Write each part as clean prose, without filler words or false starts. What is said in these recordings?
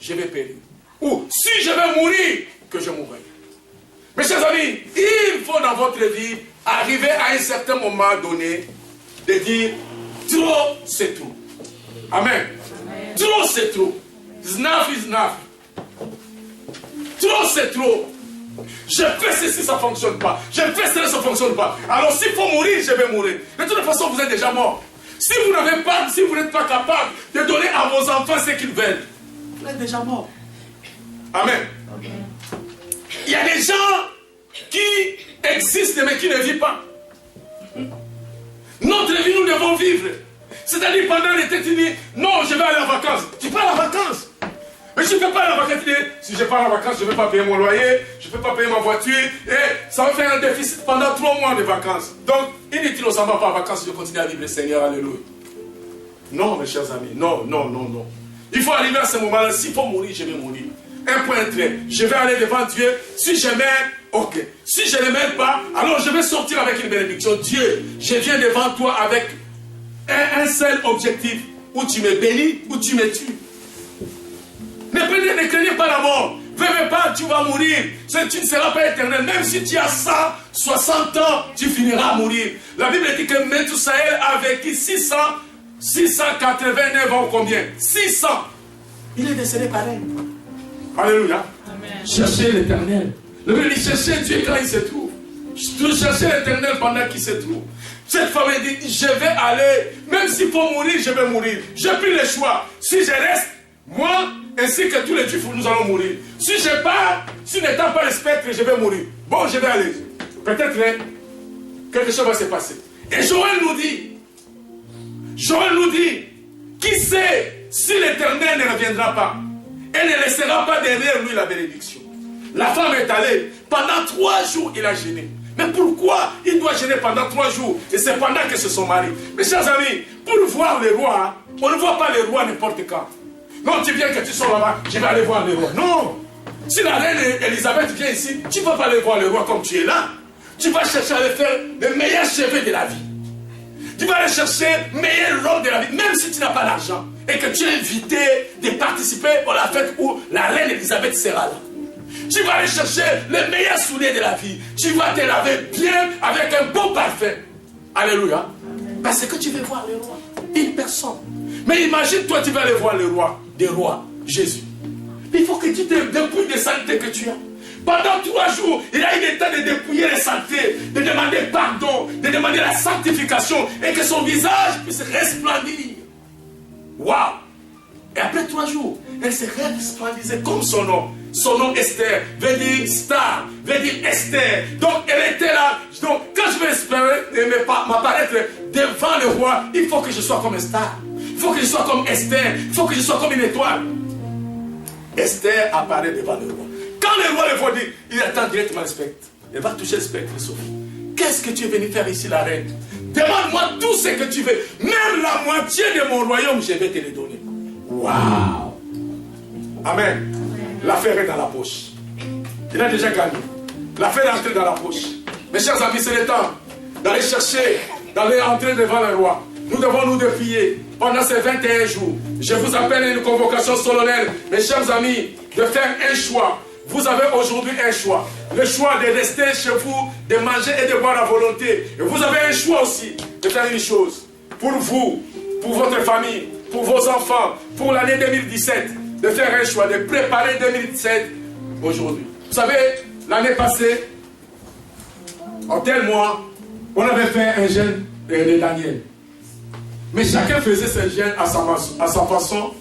je vais périr. Ou si je vais mourir, que je mourrai. Mes chers amis, il faut dans votre vie arriver à un certain moment donné de dire trop c'est trop. Amen. Amen. Trop c'est trop. Enough is enough. Trop c'est trop. Je fais ceci, ça ne fonctionne pas. Je fais cela, ça ne fonctionne pas. Alors s'il faut mourir, je vais mourir. De toute façon, vous êtes déjà mort. Si vous n'avez pas, si vous n'êtes pas capable de donner à vos enfants ce qu'ils veulent, vous êtes déjà mort. Amen. Amen. Il y a des gens qui existent mais qui ne vivent pas. Notre vie, nous devons vivre. C'est-à-dire pendant l'été, tu dis, non, je vais aller en vacances. Tu pars en vacances. Mais je ne peux pas aller en vacances. Tu dis, si je pars en vacances, je ne vais pas payer mon loyer, je ne peux pas payer ma voiture. Et ça va faire un déficit pendant 3 mois de vacances. Donc, inutile, on ne s'en va pas en vacances, je continue à vivre le Seigneur. Alléluia. Non, mes chers amis, non, non, non, non. Il faut arriver à ce moment-là. S'il faut mourir, je vais mourir. Un point trait. Je vais aller devant Dieu. Si je m'aime, ok. Si je ne m'aime pas, alors je vais sortir avec une bénédiction. Dieu, je viens devant toi avec un seul objectif. Ou tu me bénis, ou tu me tues. Ne craignez pas la mort. Venez pas, tu vas mourir. Tu ne seras pas éternel. Même si tu as 160 ans, tu finiras à mourir. La Bible dit que Methussaël a vécu 689 ans, combien? 600. Il est décédé pareil. Alléluia. Amen. Cherchez l'éternel. Le Bible dit cherchez Dieu quand il se trouve. Cherchez l'éternel pendant qu'il se trouve. Cette femme dit je vais aller, même s'il faut mourir, je vais mourir. J'ai pris le choix. Si je reste, moi, ainsi que tous les Juifs, nous allons mourir. Si je pars, si n'étant pas le spectre, je vais mourir. Bon, je vais aller. Peut-être quelque chose va se passer. Et Joël nous dit, qui sait si l'éternel ne reviendra pas? Elle ne laissera pas derrière lui la bénédiction. La femme est allée. Pendant 3 jours, il a gêné. Mais pourquoi il doit gêner pendant 3 jours? Et c'est pendant que c'est son mari. Mes chers amis, pour voir les rois, on ne voit pas les rois n'importe quand. Non, tu viens que tu sois là-bas, je vais aller voir les rois. Non. Si la reine Elisabeth vient ici, tu ne vas pas aller voir les rois comme tu es là. Tu vas chercher à aller faire le meilleur cheveu de la vie. Tu vas aller chercher le meilleur rôle de la vie, même si tu n'as pas d'argent. Et que tu es invité de participer à la fête où la reine Elisabeth sera là. Tu vas aller chercher le meilleur soulier de la vie. Tu vas te laver bien avec un beau parfum. Alléluia. Parce que tu veux voir le roi. Une personne. Mais imagine, toi, tu vas aller voir le roi des rois, Jésus. Il faut que tu te dépouilles des saletés que tu as. Pendant 3 jours, il a eu le temps de dépouiller les saletés, de demander pardon, de demander la sanctification et que son visage puisse resplendir. Waouh! Et après 3 jours, elle s'est resplendissait comme son nom. Son nom Esther veut dire star, veut dire Esther. Donc elle était là. Donc quand je vais espérer m'apparaître devant le roi, il faut que je sois comme une star. Il faut que je sois comme Esther. Il faut que je sois comme une étoile. Esther apparaît devant le roi. Quand le roi le voit dire, il attend directement le spectre. Il va toucher le spectre, Sophie. Qu'est-ce que tu es venu faire ici, la reine? Demande-moi tout ce que tu veux. Même la moitié de mon royaume, je vais te le donner. Waouh! Amen. L'affaire est dans la poche. Il a déjà gagné. L'affaire est entrée dans la poche. Mes chers amis, c'est le temps d'aller chercher, d'aller entrer devant le roi. Nous devons nous défier pendant ces 21 jours. Je vous appelle à une convocation solennelle, mes chers amis, de faire un choix. Vous avez aujourd'hui un choix. Le choix de rester chez vous, de manger et de boire à volonté. Et vous avez un choix aussi de faire une chose. Pour vous, pour votre famille, pour vos enfants, pour l'année 2017, de faire un choix, de préparer 2017 aujourd'hui. Vous savez, l'année passée, en tel mois, on avait fait un jeûne de Daniel. Mais chacun faisait ce jeûne à sa façon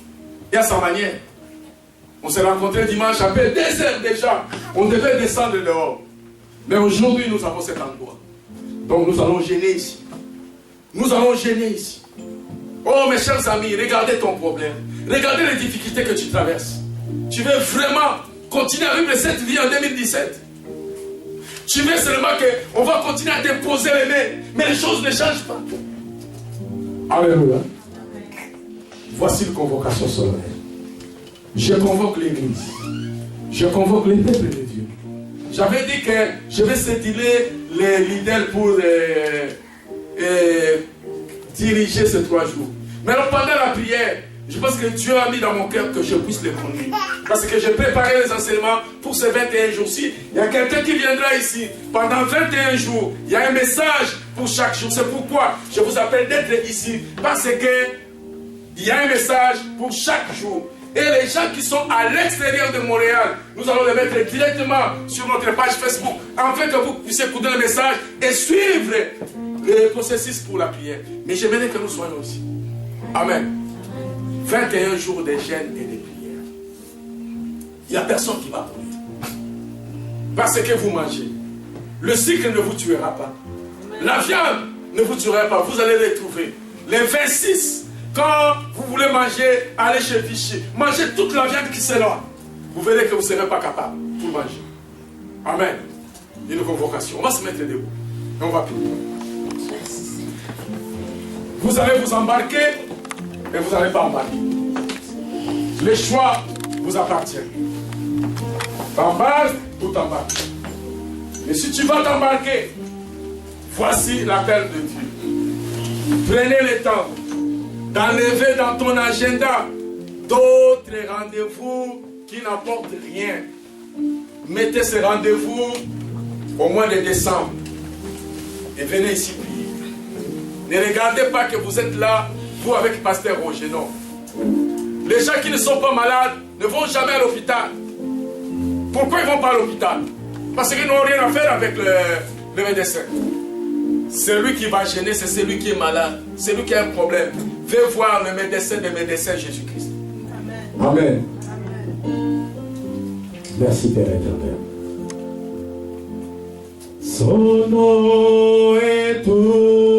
et à sa manière. On s'est rencontrés dimanche après 2 heures déjà. On devait descendre dehors. Mais aujourd'hui, nous avons cet endroit. Donc nous allons jeûner ici. Nous allons jeûner ici. Oh mes chers amis, regardez ton problème. Regardez les difficultés que tu traverses. Tu veux vraiment continuer à vivre cette vie en 2017? Tu veux seulement qu'on va continuer à te poser les mains, mais les choses ne changent pas. Alléluia. Voici une convocation solennelle. Je convoque l'église. Je convoque les peuples de Dieu. J'avais dit que je vais séduire les leaders pour diriger ces 3 jours. Mais alors, pendant la prière, Je pense que Dieu a mis dans mon cœur que je puisse les conduire. Parce que j'ai préparé les enseignements pour ces 21 jours-ci. Il y a quelqu'un qui viendra ici. Pendant 21 jours, il y a un message pour chaque jour. C'est pourquoi je vous appelle d'être ici. Parce que il y a un message pour chaque jour. Et les gens qui sont à l'extérieur de Montréal, nous allons les mettre directement sur notre page Facebook, afin que vous puissiez écouter le message et suivre le processus pour la prière. Mais j'aimerais que nous soyons aussi. Amen. 21 jours de jeûne et de prière. Il n'y a personne qui va mourir. Parce que vous mangez. Le sucre ne vous tuera pas. La viande ne vous tuera pas. Vous allez les trouver. Les 26, quand vous voulez manger, allez chez Vichy. Mangez toute la viande qui c'est là. Vous verrez que vous ne serez pas capable pour manger. Amen. Une convocation. On va se mettre debout. Et on va prier. Vous allez vous embarquer et vous n'allez pas embarquer. Le choix vous appartient. T'embarques ou t'embarques. Mais si tu vas t'embarquer, voici l'appel de Dieu. Prenez le temps d'enlever dans ton agenda d'autres rendez-vous qui n'apportent rien. Mettez ces rendez-vous au mois de décembre et venez ici prier. Ne regardez pas que vous êtes là, vous avec Pasteur Roger, non. Les gens qui ne sont pas malades ne vont jamais à l'hôpital. Pourquoi ils ne vont pas à l'hôpital? Parce qu'ils n'ont rien à faire avec le médecin. Celui qui va gêner, c'est celui qui est malade. Celui qui a un problème. Viens voir le médecin des médecins, Jésus-Christ. Amen. Amen. Amen. Merci Père éternel. Son nom est tout.